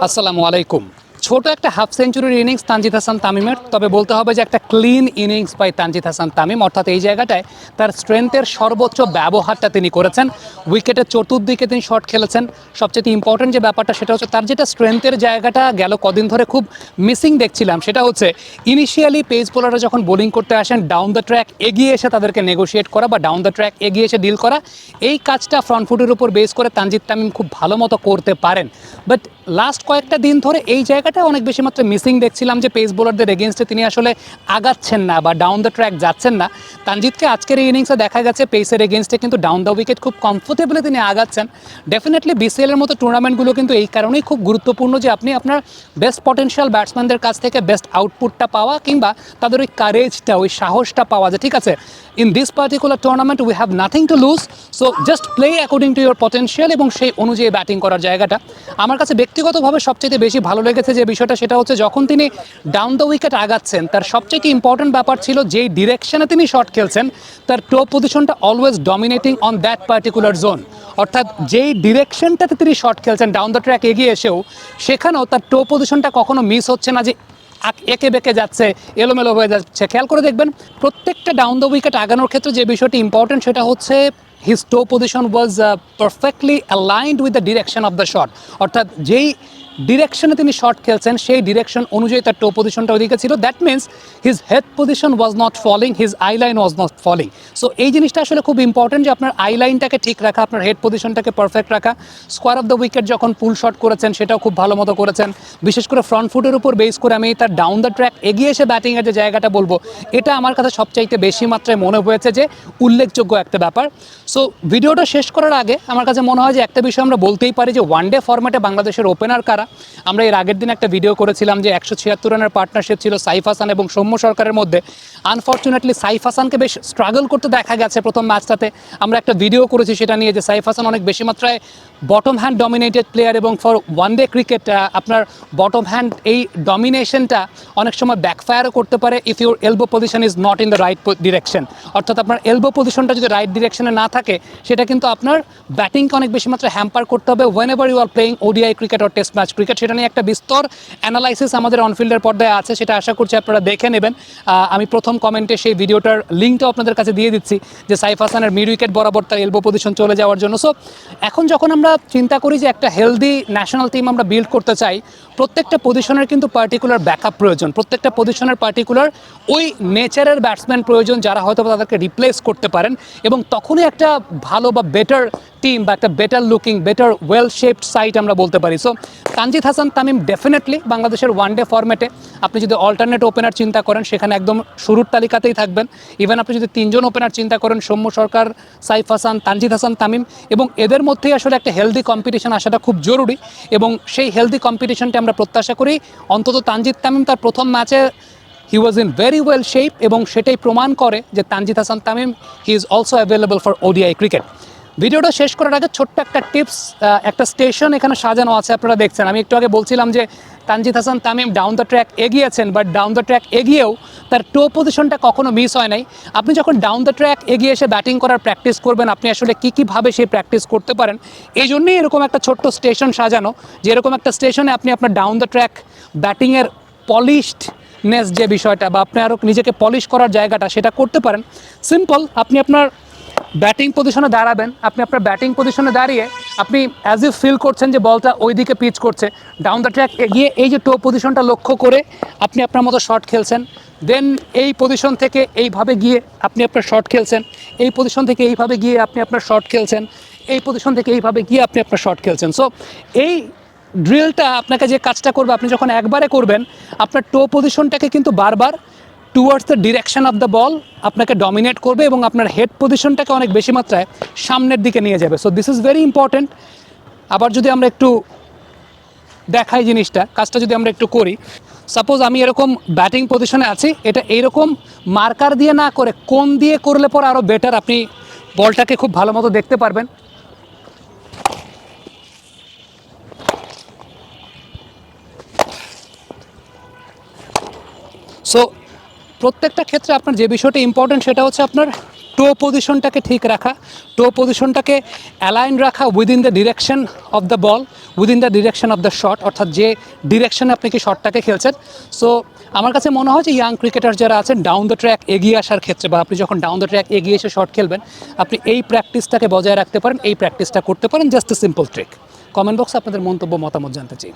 আসসালামু আলাইকুম। ছোট একটা হাফ সেঞ্চুরির ইনিংস তানজিদ হাসান তামিমের, তবে বলতে হবে যে একটা clean innings by Tanzid Hasan Tamim. অর্থাৎ এই জায়গাটায় তার স্ট্রেংথের সর্বোচ্চ ব্যবহারটা তিনি করেছেন। উইকেটের চতুর্দিকে তিনি শট খেলেছেন। সবচেয়ে ইম্পর্টেন্ট যে ব্যাপারটা সেটা হচ্ছে তার যেটা স্ট্রেংথের জায়গাটা গেল কদিন ধরে খুব মিসিং দেখছিলাম, সেটা হচ্ছে ইনিশিয়ালি পেস বোলাররা যখন বোলিং করতে আসেন ডাউন দ্য ট্র্যাক এগিয়ে এসে তাদেরকে নেগোশিয়েট করা বা ডাউন দ্য ট্র্যাক এগিয়ে এসে ডিল করা, এই কাজটা ফ্রন্ট ফুটের উপর বেস করে তানজিদ তামিম খুব ভালো মতো করতে পারেন। বাট লাস্ট কয়েকটা দিন ধরে এই জায়গাটা অনেক বেশি মাত্রা মিসিং দেখছিলাম যে পেস বোলারদের এগেনস্টে তিনি আসলে আগাচ্ছেন না বা ডাউন দ্য ট্র্যাক যাচ্ছেন না। তানজিদকে আজকের এই ইনিংসে দেখা গেছে পেসের এগেনস্টে কিন্তু ডাউন দ্য উইকেট খুব কমফোর্টেবলি তিনি আগাচ্ছেন। ডেফিনেটলি বিসিএলের মতো টুর্নামেন্টগুলো কিন্তু এই কারণেই খুব গুরুত্বপূর্ণ যে আপনি আপনার বেস্ট পটেনশিয়াল ব্যাটসম্যানদের কাছ থেকে বেস্ট আউটপুটটা পাওয়া কিংবা তাদের ওই কারেজটা, ওই সাহসটা পাওয়া যে ঠিক আছে, in this particular tournament we have nothing to lose, so just play according to your potential, এবং সেই অনুযায়ী ব্যাটিং করার জায়গাটা আমার কাছে ব্যক্তিগতভাবে সবচেয়ে বেশি ভালো লেগেছে। যে বিষয়টা সেটা হচ্ছে যখন তিনি ডাউন দ্য উইকেট আগাচ্ছেন তার সবচেয়ে ইম্পর্টেন্ট ব্যাপার ছিল যেই ডিরেকশনে তিনি শট খেলছেন তার টো পজিশনটা always dominating on that particular zone. অর্থাৎ যেই ডিরেকশনটাতে তিনি শট খেলছেন ডাউন দ্য ট্র্যাক এগিয়ে এসেও, সেখানেও তার টো পজিশনটা কখনো মিস হচ্ছে না যে একে বেঁকে যাচ্ছে, এলোমেলো হয়ে যাচ্ছে। খেয়াল করে দেখবেন প্রত্যেকটা ডাউন দ্য উইকেট আগানোর ক্ষেত্রে যে বিষয়টি ইম্পর্টেন্ট সেটা হচ্ছে his to position was perfectly aligned with the direction of the shot. অর্থাৎ যেই ডিরেকশনে তিনি শট খেলছেন সেই ডিরেকশন অনুযায়ী তার টো পজিশনটা ওইদিকে ছিল। That means his head position was not falling, his eye line was not falling. So এই জিনিসটা আসলে খুব ইম্পর্টেন্ট যে আপনার আই লাইনটাকে ঠিক রাখা, আপনার হেড পজিশনটাকে পারফেক্ট রাখা। স্কোয়ার অফ দ্য উইকেট যখন পুল শট করেছেন সেটাও খুব ভালো মতো করেছেন। বিশেষ করে ফ্রন্ট ফুটের উপর বেস করে আমি তার ডাউন দ্য ট্র্যাক এগিয়ে এসে ব্যাটিংয়ের যে জায়গাটা বলবো, এটা আমার কাছে সবচাইতে বেশি মাত্রায় মনে হয়েছে যে উল্লেখযোগ্য একটা ব্যাপার। সো ভিডিওটা শেষ করার আগে আমার কাছে মনে হয় যে একটা বিষয় আমরা বলতেই পারি যে ওয়ানডে ফরম্যাটে বাংলাদেশের ওপেনার কারা। আমরা এর আগের দিন একটা ভিডিও করেছিলাম যে 176 রানের পার্টনারশিপ ছিল সাইফ হাসান এবং সৌম্য সরকারের মধ্যে। আনফর্চুনেটলি সাইফ হাসানকে বেশ স্ট্রাগল করতে দেখা গেছে প্রথম ম্যাচটাতে। আমরা একটা ভিডিও করেছি সেটা নিয়ে যে সাইফ হাসান অনেক বেশি মাত্রায় বটম হ্যান্ড ডমিনেটেড প্লেয়ার, এবং ফর ওয়ানডে ক্রিকেট আপনার বটম হ্যান্ড এই ডমিনেশনটা অনেক সময় ব্যাকফায়ারও করতে পারে if your elbow position is not in the right direction. অর্থাৎ আপনার এলবো পজিশনটা যদি রাইট ডিরেকশনে না থাকে সেটা কিন্তু আপনার ব্যাটিংকে অনেক বেশি মাত্রায় হ্যাম্পার করতে হবে whenever you are playing ODI cricket or test match cricket. সেটা নিয়ে একটা বিস্তর অ্যানালাইসিস আমাদের অনফিল্ডের পর্দায় আছে, সেটা আশা করছি আপনারা দেখে নেবেন। আমি প্রথম কমেন্টে সেই ভিডিওটার লিঙ্কটাও আপনাদের কাছে দিয়ে দিচ্ছি যে সাইফ হাসানের মিড উইকেট বরাবর তার এলবো পজিশন চলে যাওয়ার জন্য। সো এখন যখন আমরা চিন্তা করি যে একটা হেলদি ন্যাশনাল টিম আমরা বিল্ড করতে চাই, প্রত্যেকটা পজিশনের কিন্তু পার্টিকুলার ব্যাকআপ প্রয়োজন, প্রত্যেকটা পজিশনের পার্টিকুলার ওই নেচারের ব্যাটসম্যান প্রয়োজন যারা হয়তো তাদেরকে রিপ্লেস করতে পারেন, এবং তখনই একটা ভালো বা বেটার টিম বা একটা better looking, better well shaped side আমরা বলতে পারি। সো তানজিদ হাসান তামিম ডেফিনেটলি বাংলাদেশের ওয়ানডে ফরম্যাটে আপনি যদি অল্টারনেট ওপেনার চিন্তা করেন সেখানে একদম শুরুর তালিকাতেই থাকবেন। ইভেন আপনি যদি তিনজন ওপেনার চিন্তা করেন, সৌম্য সরকার, সাইফ হাসান, তানজিদ হাসান তামিম, এবং এদের মধ্যেই আসলে একটা হেলদি কম্পিটিশন আসাটা খুব জরুরি, এবং সেই হেলদি কম্পিটিশনটা আমরা প্রত্যাশা করি। অন্তত তানজিদ তামিম তার প্রথম ম্যাচে he was in very well shape, এবং সেটাই প্রমাণ করে যে Tanjid Hasan Tamim he is also available for ODI cricket. ভিডিওটা শেষ করার আগে ছোট্ট একটা টিপস, একটা স্টেশন এখানে সাজানো আছে আপনারা দেখছেন। আমি একটু আগে বলছিলাম যে Tanjid Hasan Tamim down the track এগিয়েছেন, বাট ডাউন দ্য ট্র্যাক এগিয়েও তার টো পজিশনটা কখনো মিস হয় নাই। আপনি যখন ডাউন দ্য ট্র্যাক এগিয়ে এসে ব্যাটিং করার প্র্যাকটিস করবেন, আপনি আসলে কীভাবে সেই প্র্যাকটিস করতে পারেন, এই জন্যই এরকম একটা ছোট্ট স্টেশন সাজানো, যে এরকম একটা স্টেশনে আপনি আপনার ডাউন দ্য ট্র্যাক ব্যাটিংয়ের পলিশডনেস যে বিষয়টা বা আপনি আরও নিজেকে পলিশ করার জায়গাটা সেটা করতে পারেন। সিম্পল, আপনি আপনার ব্যাটিং পজিশনে দাঁড়াবেন, আপনি আপনার ব্যাটিং পজিশনে দাঁড়িয়ে আপনি অ্যাজ ইফ ফিল করছেন যে বলটা ওই দিকে পিচ করছে, ডাউন দ্য ট্র্যাক এগিয়ে এই যে টো পজিশনটা লক্ষ্য করে আপনি আপনার মতো শট খেলছেন। দেন এই পজিশন থেকে এইভাবে গিয়ে আপনি আপনার শট খেলছেন, এই পজিশন থেকে এইভাবে গিয়ে আপনি আপনার শট খেলছেন, এই পজিশন থেকে এইভাবে গিয়ে আপনি আপনার শট খেলছেন। সো এই ড্রিলটা আপনাকে যে কাজটা করবে, আপনি যখন একবারে করবেন আপনার টো পজিশনটাকে কিন্তু বারবার towards the direction of the ball আপনাকে ডমিনেট করবে, এবং আপনার হেড পজিশনটাকে অনেক বেশি মাত্রায় সামনের দিকে নিয়ে যাবে। So this is very important. আবার যদি আমরা একটু দেখাই জিনিসটা, কাজটা যদি আমরা একটু করি, সাপোজ আমি এরকম ব্যাটিং পজিশনে আছি, এটা এইরকম মার্কার দিয়ে না করে কোন দিয়ে করলে পরে আরও বেটার আপনি বলটাকে খুব ভালো মতো দেখতে পারবেন। সো প্রত্যেকটা ক্ষেত্রে আপনার যে বিষয়টা ইম্পর্টেন্ট সেটা হচ্ছে আপনার টো পজিশনটাকে ঠিক রাখা, টো পজিশনটাকে অ্যালাইন রাখা within the direction of the ball, within the direction of the shot, অর্থাৎ যে ডিরেকশনে আপনি কি শটটাকে খেলছেন। সো আমার কাছে মনে হয় যে ইয়াং ক্রিকেটার যারা আছেন ডাউন দ্য ট্র্যাক এগিয়ে আসার ক্ষেত্রে, বা আপনি যখন ডাউন দ্য ট্র্যাক এগিয়ে এসে শট খেলবেন, আপনি এই প্র্যাকটিসটাকে বজায় রাখতে পারেন, এই প্র্যাকটিসটা করতে পারেন। Just a simple trick. Comment বক্সে আপনাদের মন্তব্য মতামত জানতে চাই।